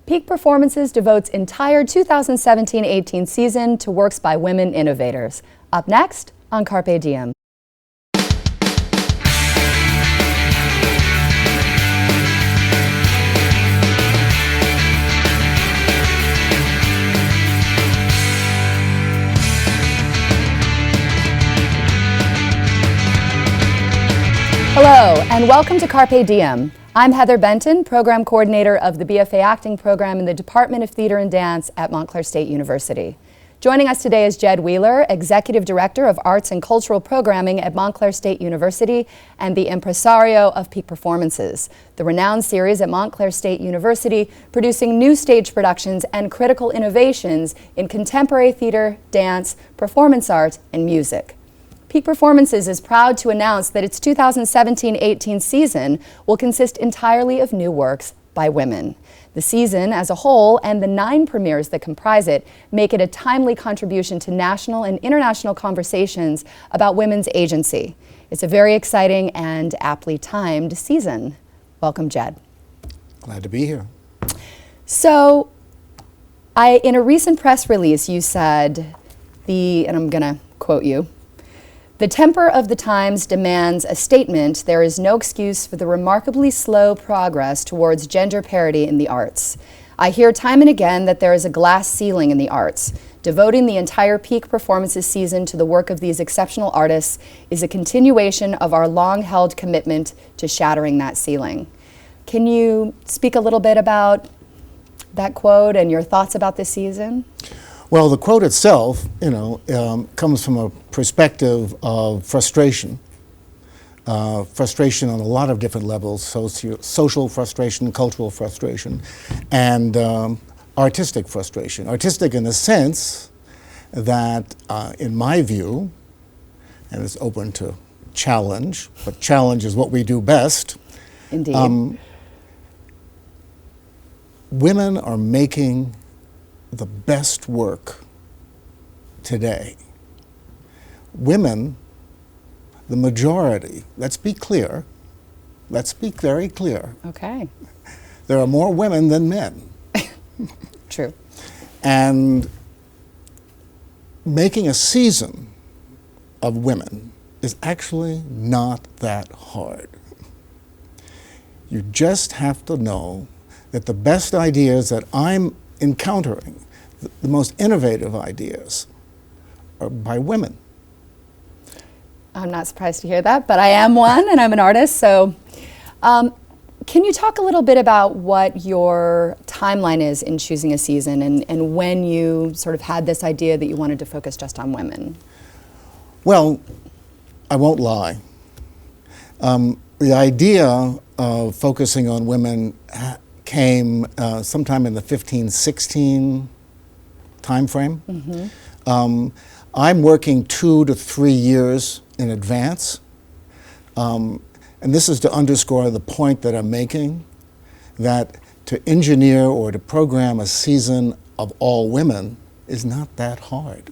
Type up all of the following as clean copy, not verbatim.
Peak Performances devotes entire 2017-18 season to works by women innovators. Up next on Carpe Diem. Hello, and welcome to Carpe Diem. I'm Heather Benton, Program Coordinator of the BFA Acting Program in the Department of Theater and Dance at Montclair State University. Joining us today is Jed Wheeler, Executive Director of Arts and Cultural Programming at Montclair State University and the impresario of Peak Performances, the renowned series at Montclair State University producing new stage productions and critical innovations in contemporary theater, dance, performance art, and music. Peak Performances is proud to announce that its 2017-18 season will consist entirely of new works by women. The season as a whole and the 9 premieres that comprise it make it a timely contribution to national and international conversations about women's agency. It's a very exciting and aptly timed season. Welcome, Jed. Glad to be here. So, in a recent press release, you said, and I'm going to quote you, "The temper of the times demands a statement. There is no excuse for the remarkably slow progress towards gender parity in the arts. I hear time and again that there is a glass ceiling in the arts. Devoting the entire Peak Performances season to the work of these exceptional artists is a continuation of our long-held commitment to shattering that ceiling." Can you speak a little bit about that quote and your thoughts about this season? Well, the quote itself, comes from a perspective of frustration. Frustration on a lot of different levels, social frustration, cultural frustration, and artistic frustration. Artistic in the sense that, in my view, and it's open to challenge, but challenge is what we do best. Indeed. Women are making the best work today. Women, the majority, let's be clear, let's speak very clear. Okay. There are more women than men. True. And making a season of women is actually not that hard. You just have to know that the best ideas that I'm encountering, the most innovative ideas, are by women. I'm not surprised to hear that, but I am one and I'm an artist. So can you talk a little bit about what your timeline is in choosing a season and when you sort of had this idea that you wanted to focus just on women? Well, I won't lie. The idea of focusing on women came sometime in the 15-16 time frame. Mm-hmm. I'm working 2 to 3 years in advance. And this is to underscore the point that I'm making, that to engineer or to program a season of all women is not that hard.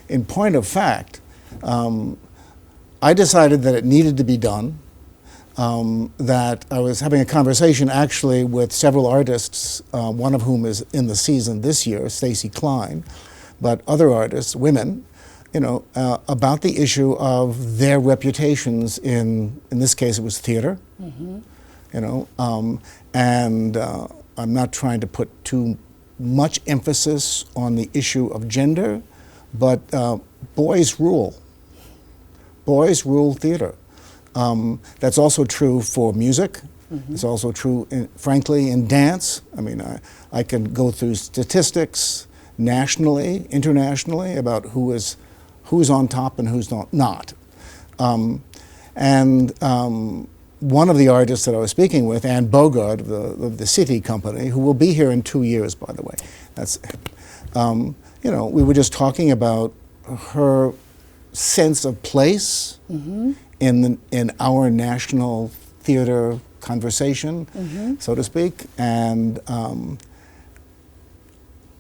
In point of fact, I decided that it needed to be done. That I was having a conversation actually with several artists, one of whom is in the season this year, Stacy Klein, but other artists, women, about the issue of their reputations in this case it was theater, mm-hmm. And I'm not trying to put too much emphasis on the issue of gender, but boys rule. Boys rule theater. That's also true for music. Mm-hmm. It's also true, frankly, in dance. I mean, I can go through statistics nationally, internationally, about who's on top and who's not. One of the artists that I was speaking with, Anne Bogart of the City Company, who will be here in 2 years, by the way. That's, we were just talking about her sense of place. Mm-hmm. in our national theater conversation, mm-hmm. so to speak, and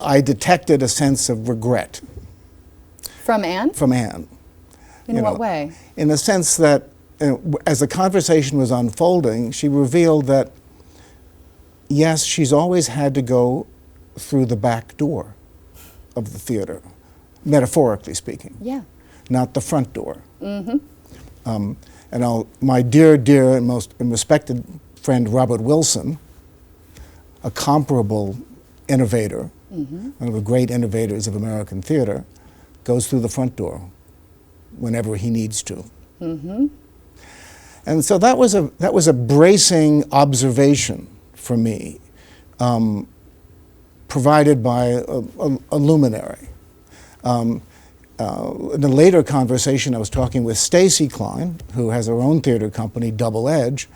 I detected a sense of regret. From Anne? From Anne. In what way? In the sense that as the conversation was unfolding, she revealed that yes, she's always had to go through the back door of the theater, metaphorically speaking. Yeah. Not the front door. My dear and most respected friend Robert Wilson, a comparable innovator, one of the great innovators of American theater, goes through the front door whenever he needs to. And so that was a bracing observation for me, provided by a luminary. In a later conversation, I was talking with Stacy Klein, who has her own theater company, Double Edge,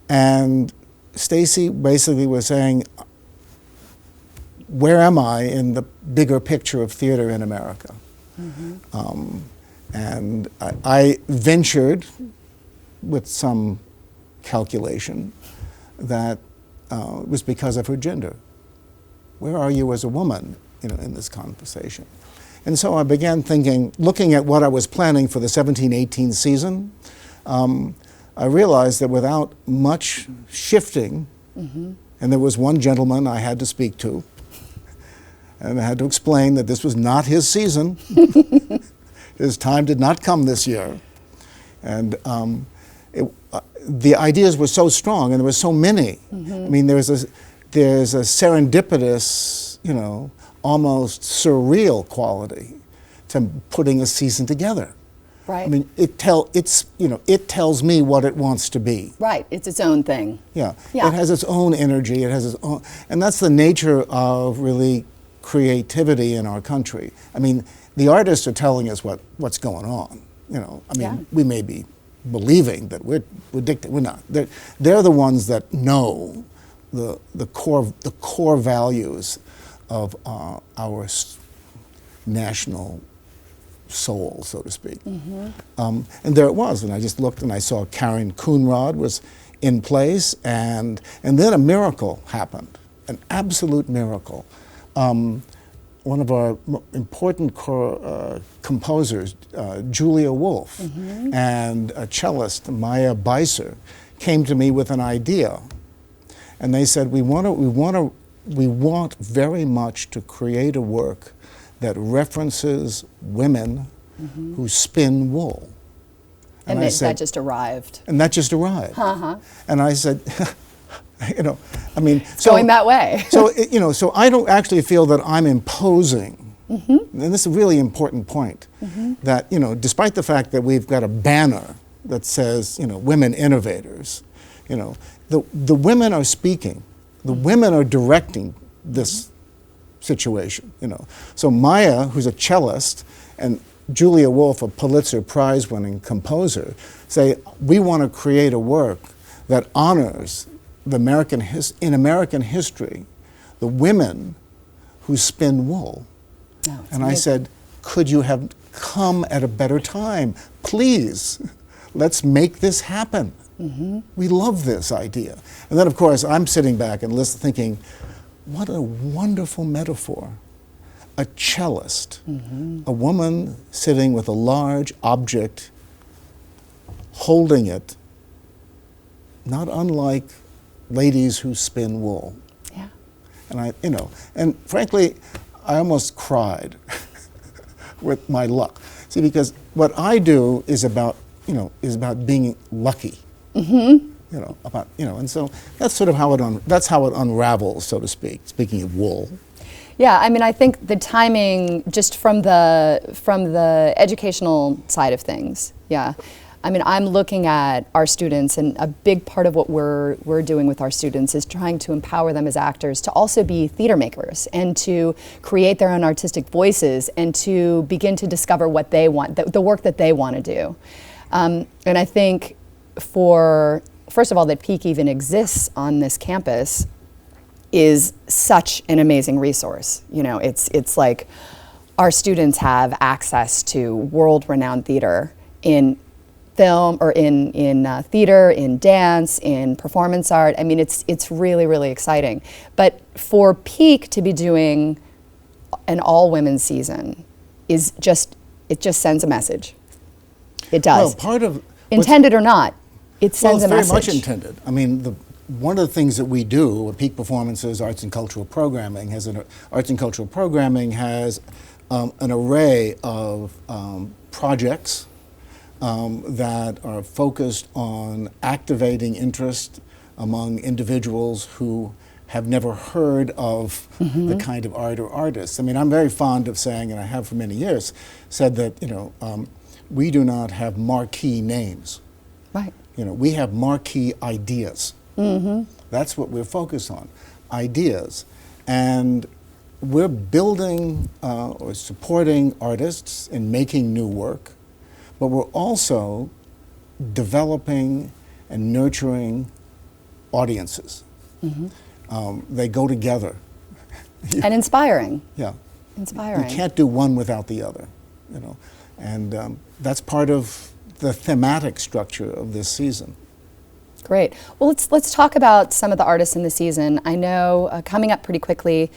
and Stacy basically was saying, where am I in the bigger picture of theater in America? And I ventured, with some calculation, that it was because of her gender. Where are you as a woman, in this conversation? And so I began thinking, looking at what I was planning for the 17-18 season, I realized that without much shifting, and there was one gentleman I had to speak to, and I had to explain that this was not his season. His time did not come this year. And the ideas were so strong, and there were so many. I mean, there's a serendipitous, almost surreal quality to putting a season together. Right. I mean, it tells me what it wants to be. Right. It's its own thing. Yeah. It has its own energy. It has its own, and that's the nature of really creativity in our country. I mean, the artists are telling us what's going on. We may be believing that we're dictating. We're not. They're the ones that know the core values of our national soul, so to speak. And there it was, and I just looked and I saw Karen Coonrod was in place, and then a miracle happened, an absolute miracle. One of our important composers, Julie Wolfe, and a cellist, Maya Beiser, came to me with an idea, and they said, we want very much to create a work that references women who spin wool. And that just arrived. And that just arrived. And I said, going that way. So I don't actually feel that I'm imposing. And this is a really important point. That, despite the fact that we've got a banner that says, women innovators, the women are speaking. The women are directing this situation, So Maya, who's a cellist, and Julia Wolfe, a Pulitzer Prize-winning composer, say, we want to create a work that honors in American history, the women who spin wool. And I said, could you have come at a better time? Please, let's make this happen. We love this idea. And then, of course, I'm sitting back and thinking, what a wonderful metaphor. A cellist, a woman sitting with a large object, holding it, not unlike ladies who spin wool. Yeah. And and frankly, I almost cried with my luck. See, because what I do is about being lucky. And so that's sort of how it unravels, so to speak. Speaking of wool. Yeah, I mean, I think the timing, just from the educational side of things. Yeah, I mean, I'm looking at our students, and a big part of what we're doing with our students is trying to empower them as actors to also be theater makers and to create their own artistic voices and to begin to discover what they want, the work that they want to do. And I think first of all, that Peak even exists on this campus is such an amazing resource. It's like our students have access to world-renowned theater in film or in theater, in dance, in performance art. I mean, it's really, really exciting. But for Peak to be doing an all-women's season it just sends a message. It does. Well, part of intended or not, it sends a message. Well, it's very much intended. I mean, one of the things that we do at Peak Performances Arts and Cultural Programming has an array of projects that are focused on activating interest among individuals who have never heard of the kind of art or artists. I mean, I'm very fond of saying, and I have for many years, said that, we do not have marquee names. Right. We have marquee ideas. That's what we're focused on, ideas. And we're building or supporting artists in making new work, but we're also developing and nurturing audiences. They go together. And inspiring. Yeah. Inspiring. You can't do one without the other, And that's part of the thematic structure of this season. Great. Well, let's talk about some of the artists in the season. I know coming up pretty quickly,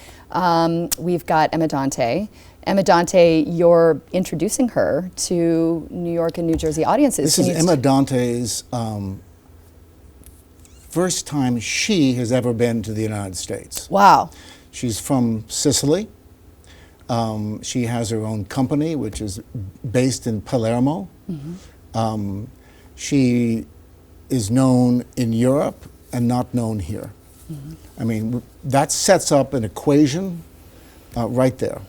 we've got Emma Dante. Emma Dante, you're introducing her to New York and New Jersey audiences. This is Emma Dante's first time she has ever been to the United States. Wow. She's from Sicily. She has her own company, which is based in Palermo. She is known in Europe and not known here. I mean, that sets up an equation right there.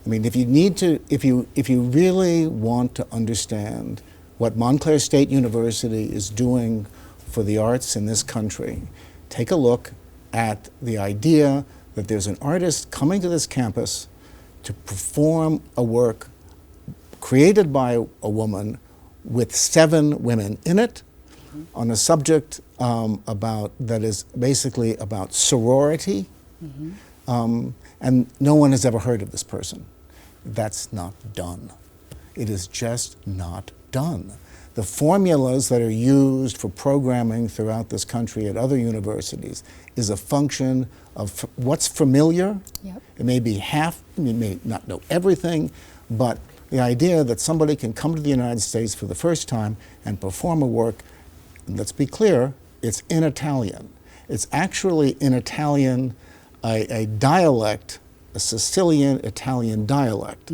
I mean, if you really want to understand what Montclair State University is doing for the arts in this country, take a look at the idea that there's an artist coming to this campus to perform a work created by a woman with 7 women in it on a subject that is basically about sorority, and no one has ever heard of this person. That's not done. It is just not done. The formulas that are used for programming throughout this country at other universities is a function of what's familiar. Yep. It may be you may not know everything, but the idea that somebody can come to the United States for the first time and perform a work, and let's be clear, it's in Italian. It's actually in Italian, a dialect, a Sicilian Italian dialect.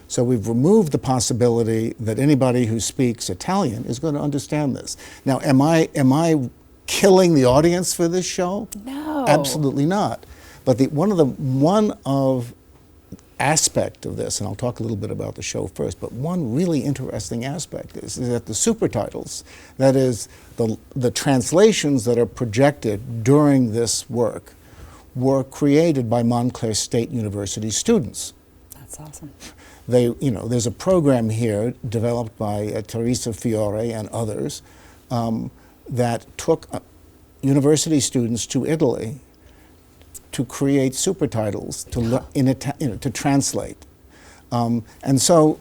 So we've removed the possibility that anybody who speaks Italian is going to understand this. Now, am I killing the audience for this show? No. Absolutely not. But one aspect of this, and I'll talk a little bit about the show first, but one really interesting aspect is that the supertitles, that is, the translations that are projected during this work, were created by Montclair State University students. That's awesome. There's a program here developed by Teresa Fiore and others that took university students to Italy to create supertitles to translate, and so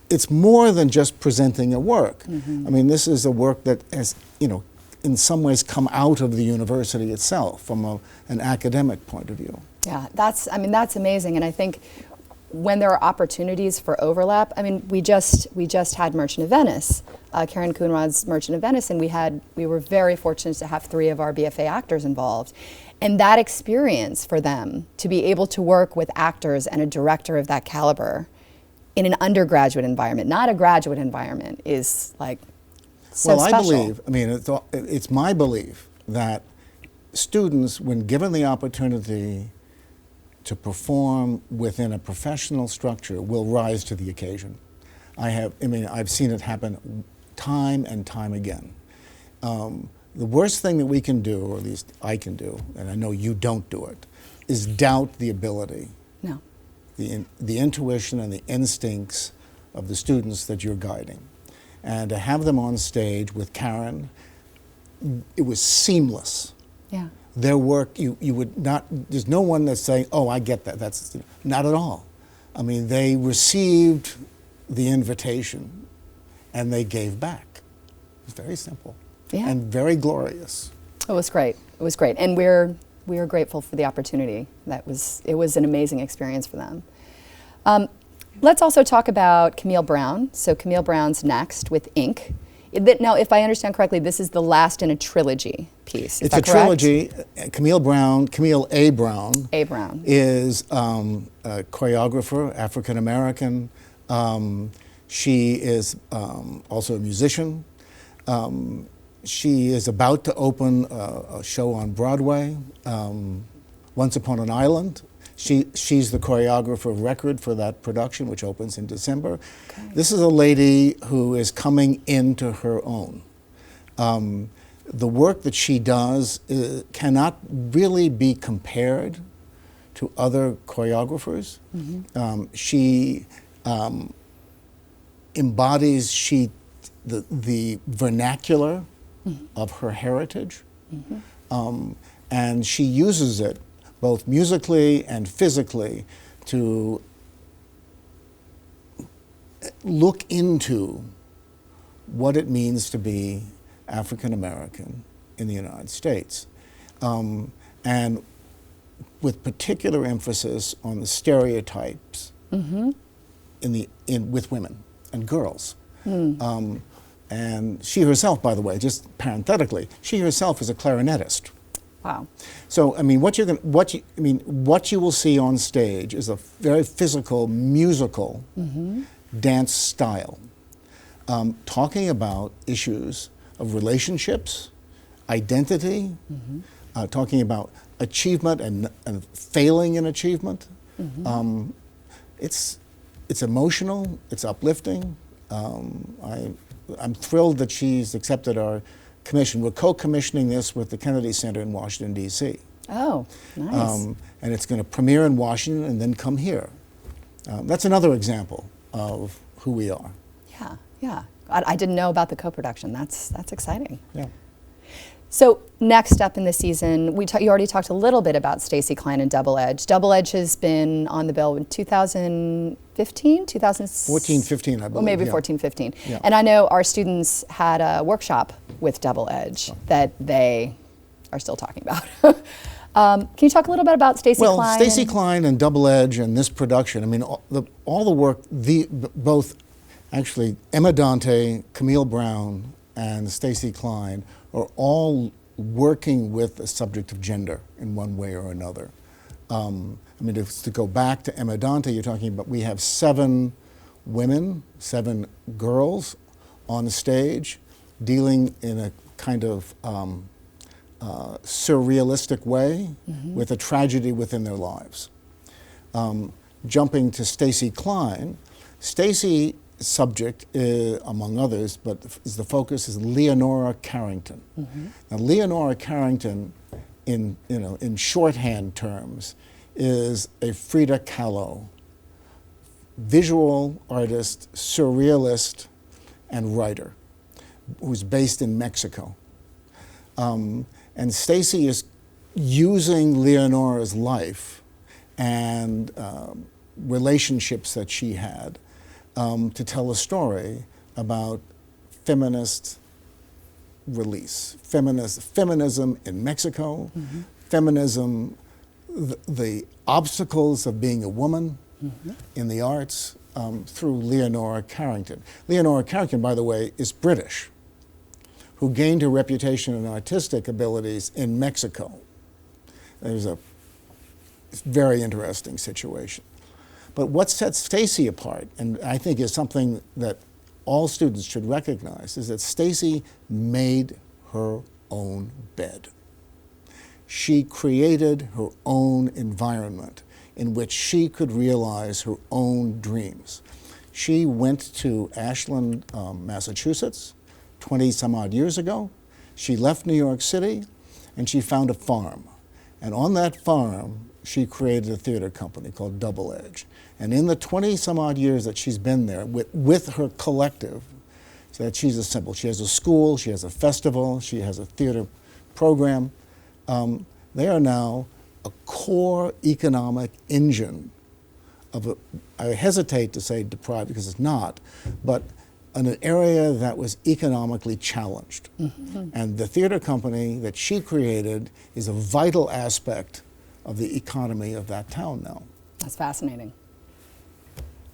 it's more than just presenting a work. I mean, this is a work that has, in some ways come out of the university itself from an academic point of view. Yeah, that's amazing, and I think when there are opportunities for overlap, I mean, we just had Merchant of Venice, Karen Coonrod's Merchant of Venice, and we were very fortunate to have 3 of our BFA actors involved. And that experience for them, to be able to work with actors and a director of that caliber in an undergraduate environment, not a graduate environment, is like so special. I believe, it's my belief that students, when given the opportunity to perform within a professional structure, will rise to the occasion. I've seen it happen time and time again. The worst thing that we can do, or at least I can do, and I know you don't do it, is doubt the ability, no, the intuition and the instincts of the students that you're guiding. And to have them on stage with Karen, it was seamless. Yeah. Their work, you would not, there's no one that's saying, oh, I get that. That's not at all. I mean, they received the invitation and they gave back. It's very simple. Yeah. And very glorious. It was great. It was great. And we are grateful for the opportunity. It was an amazing experience for them. Let's also talk about Camille Brown. So Camille Brown's next with Ink. Now, if I understand correctly, this is the last in a trilogy piece. Is It's that a correct? trilogy. Camille A. Brown A. Brown. is a choreographer, African American. She is also a musician. She is about to open a show on Broadway, Once Upon an Island. She's the choreographer of record for that production, which opens in December. Okay. This is a lady who is coming into her own. The work that she does cannot really be compared to other choreographers. She embodies the vernacular of her heritage, and she uses it both musically and physically to look into what it means to be African American in the United States, and with particular emphasis on the stereotypes with women and girls. And she herself, by the way, just parenthetically, she herself is a clarinetist. Wow. So I mean, what you will see on stage is a very physical, musical dance style, talking about issues of relationships, identity, talking about achievement and failing in achievement. It's emotional. It's uplifting. I'm thrilled that she's accepted our commission. We're co-commissioning this with the Kennedy Center in Washington, D.C. Oh, nice. And it's going to premiere in Washington and then come here. That's another example of who we are. Yeah, yeah. I didn't know about the co-production. That's exciting. Yeah. So next up in the season, you already talked a little bit about Stacy Klein and Double Edge. Double Edge has been on the bill in 2015, 14, 15, I believe. Well, maybe yeah. 14, 15. Yeah. And I know our students had a workshop with Double Edge that they are still talking about. Can you talk a little bit about Stacy Klein? Well, Stacy Klein and Double Edge and this production, I mean, all the work, both actually Emma Dante, Camille Brown, and Stacy Klein are all working with the subject of gender in one way or another. I mean, to go back to Emma Dante, you're talking about, we have 7 women, 7 girls on the stage dealing in a kind of surrealistic way with a tragedy within their lives. Jumping to Stacy Klein, Stacy's subject, among others, but the focus is Leonora Carrington. Now, Leonora Carrington, in shorthand terms, is a Frida Kahlo, visual artist, surrealist, and writer, who's based in Mexico. And Stacy is using Leonora's life and relationships that she had to tell a story about feminist release, feminism in Mexico, feminism, the obstacles of being a woman in the arts through Leonora Carrington. Leonora Carrington, by the way, is British, who gained her reputation and artistic abilities in Mexico. There's a very interesting situation. But what sets Stacy apart, and I think is something that all students should recognize, is that Stacy made her own bed. She created her own environment in which she could realize her own dreams. She went to Ashland, Massachusetts, 20 some odd years ago. She left New York City and she found a farm. And on that farm, she created a theater company called Double Edge. And in the 20 some odd years that she's been there with her collective, so that she's assembled. She has a school, she has a festival, she has a theater program. They are now a core economic engine of I hesitate to say deprived because it's not, but in an area that was economically challenged. And the theater company that she created is a vital aspect of the economy of that town now. That's fascinating.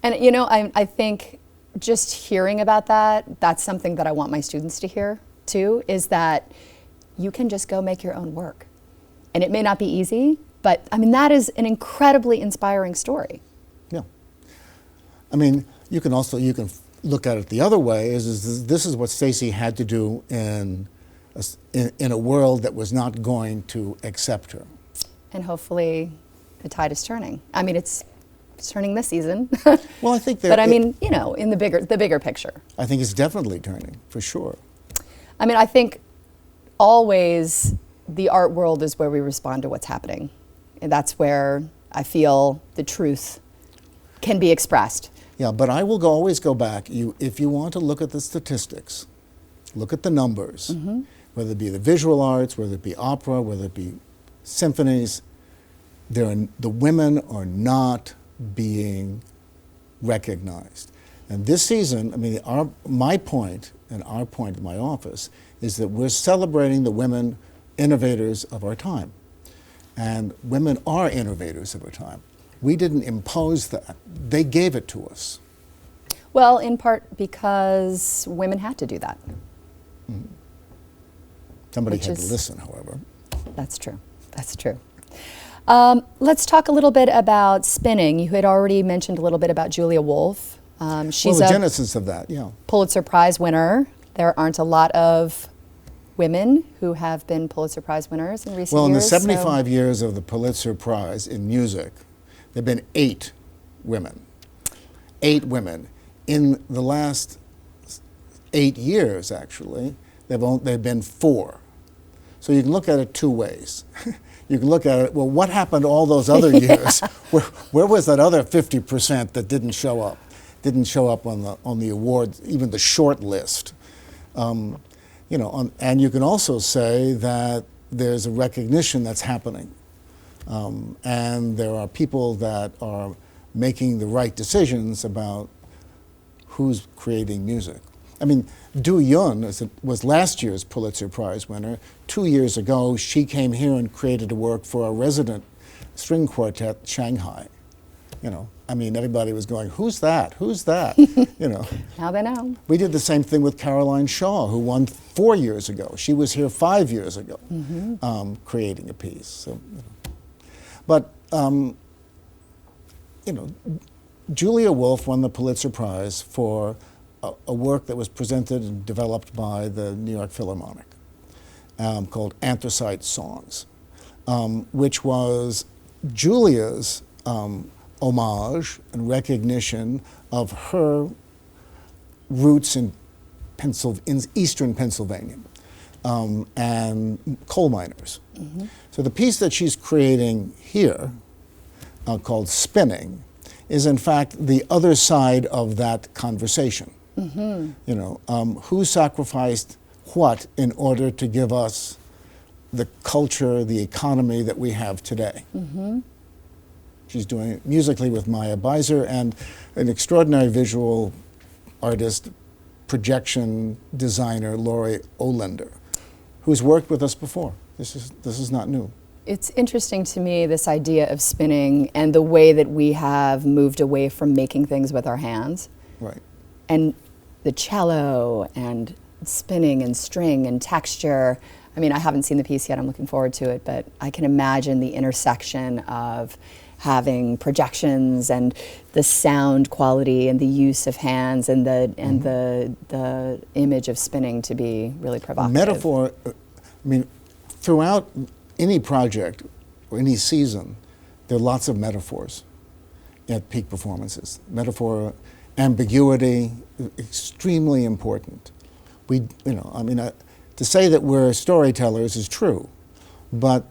And you know, I think just hearing about that, that's something that I want my students to hear too, is that you can just go make your own work. And it may not be easy, but I mean, that is an incredibly inspiring story. Yeah. I mean, you can look at it the other way, is this is what Stacy had to do in a world that was not going to accept her. And hopefully the tide is turning. I mean, it's turning this season. Well, I think but I mean, you know, in the bigger picture. I think it's definitely turning, for sure. I mean, I think always the art world is where we respond to what's happening. And that's where I feel the truth can be expressed. Yeah, but I will always go back. If you want to look at the statistics, look at the numbers, whether it be the visual arts, whether it be opera, whether it be symphonies, the women are not being recognized. And this season, I mean, my point and our point in my office is that we're celebrating the women innovators of our time. And women are innovators of our time. We didn't impose that. They gave it to us. Well, in part because women had to do that. Somebody had to listen, however. That's true. That's true. Let's talk a little bit about spinning. You had already mentioned a little bit about Julie Wolfe. She's the genesis of that, yeah. Pulitzer Prize winner. There aren't a lot of women who have been Pulitzer Prize winners in recent years. Well, in the 75 years of the Pulitzer Prize in music, there have been 8 women. 8 women. In the last 8 years, actually, they've been 4. So you can look at it 2 ways. You can look at it, well, what happened all those other years? Where was that other 50% that didn't show up? Didn't show up on the awards, even the short list. You know, and you can also say that there's a recognition that's happening. And there are people that are making the right decisions about who's creating music. I mean, Du Yun was last year's Pulitzer Prize winner. 2 years ago, she came here and created a work for a resident string quartet, Shanghai. You know, I mean, everybody was going, who's that? Who's that? You know. Now they know. We did the same thing with Caroline Shaw, who won 4 years ago. She was here 5 years ago, creating a piece. So, you know. But, you know, Julia Wolfe won the Pulitzer Prize for a work that was presented and developed by the New York Philharmonic called Anthracite Songs, which was Julia's homage and recognition of her roots in eastern Pennsylvania and coal miners. So the piece that she's creating here, called Spinning, is in fact the other side of that conversation. You know, who sacrificed what in order to give us the culture, the economy that we have today? She's doing it musically with Maya Beiser and an extraordinary visual artist, projection designer, Laurie Olinder, who's worked with us before. This is not new. It's interesting to me, this idea of spinning and the way that we have moved away from making things with our hands. Right. And the cello and spinning and string and texture. I mean, I haven't seen the piece yet, I'm looking forward to it, but I can imagine the intersection of having projections and the sound quality and the use of hands and the image of spinning to be really provocative. Metaphor, I mean, throughout any project or any season, there are lots of metaphors at peak performances. Metaphor, ambiguity, extremely important. We, you know, I mean, to say that we're storytellers is true, but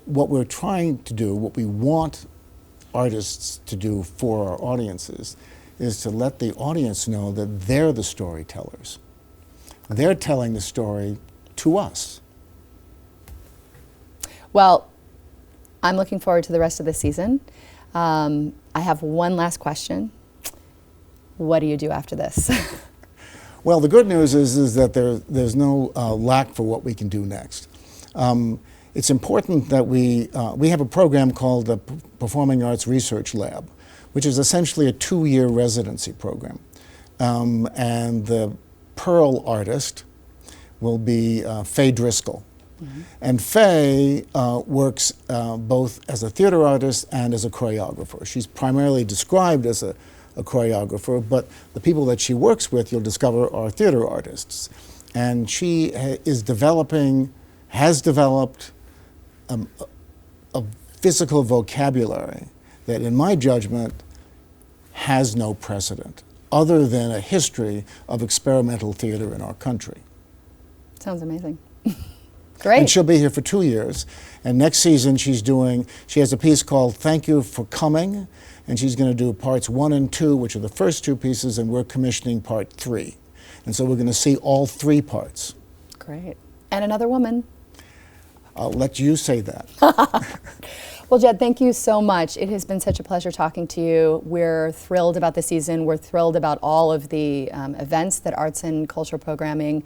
what we're trying to do, what we want artists to do for our audiences, is to let the audience know that they're the storytellers. They're telling the story to us. Well, I'm looking forward to the rest of the season. I have one last question. What do you do after this? Well, the good news is that there's no lack for what we can do next. It's important that we have a program called the Performing Arts Research Lab, which is essentially a 2-year residency program. and the pearl artist will be Faye Driscoll. Mm-hmm. And Faye works both as a theater artist and as a choreographer. She's primarily described as a choreographer, but the people that she works with, you'll discover, are theater artists. And she has developed a physical vocabulary that, in my judgment, has no precedent, other than a history of experimental theater in our country. Sounds amazing. Great. And she'll be here for 2 years. And next season she has a piece called Thank You for Coming, and she's going to do parts 1 and 2, which are the first 2 pieces, and we're commissioning part 3. And so we're going to see all 3 parts. Great. And another woman. I'll let you say that. Well, Jed, thank you so much. It has been such a pleasure talking to you. We're thrilled about the season. We're thrilled about all of the events that Arts and Cultural Programming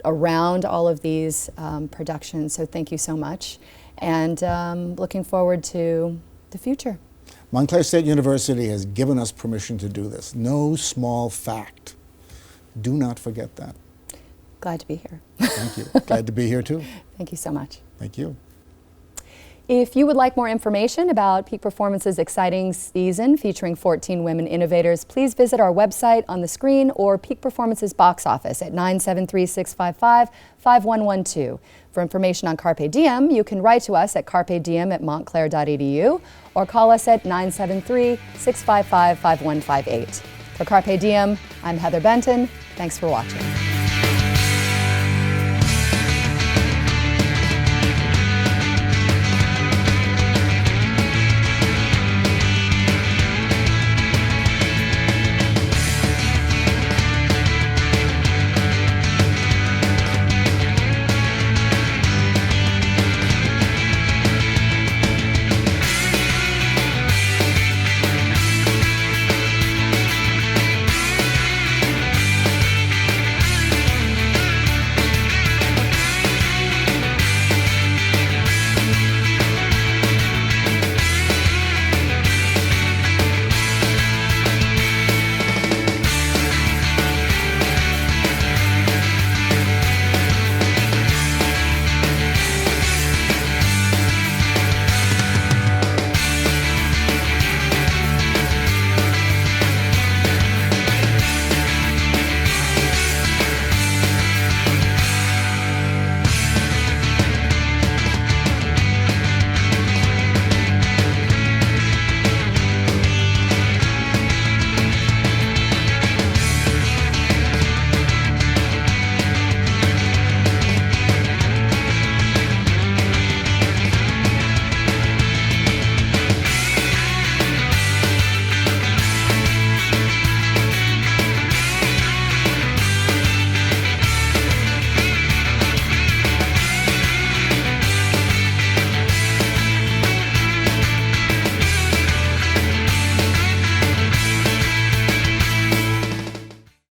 around all of these productions. So thank you so much. And looking forward to the future. Montclair State University has given us permission to do this. No small fact. Do not forget that. Glad to be here. Thank you. Glad to be here too. Thank you so much. Thank you. If you would like more information about Peak Performance's exciting season featuring 14 women innovators, please visit our website on the screen or Peak Performance's box office at 973-655-5112. For information on Carpe Diem, you can write to us at carpediem@montclair.edu or call us at 973-655-5158. For Carpe Diem, I'm Heather Benton. Thanks for watching.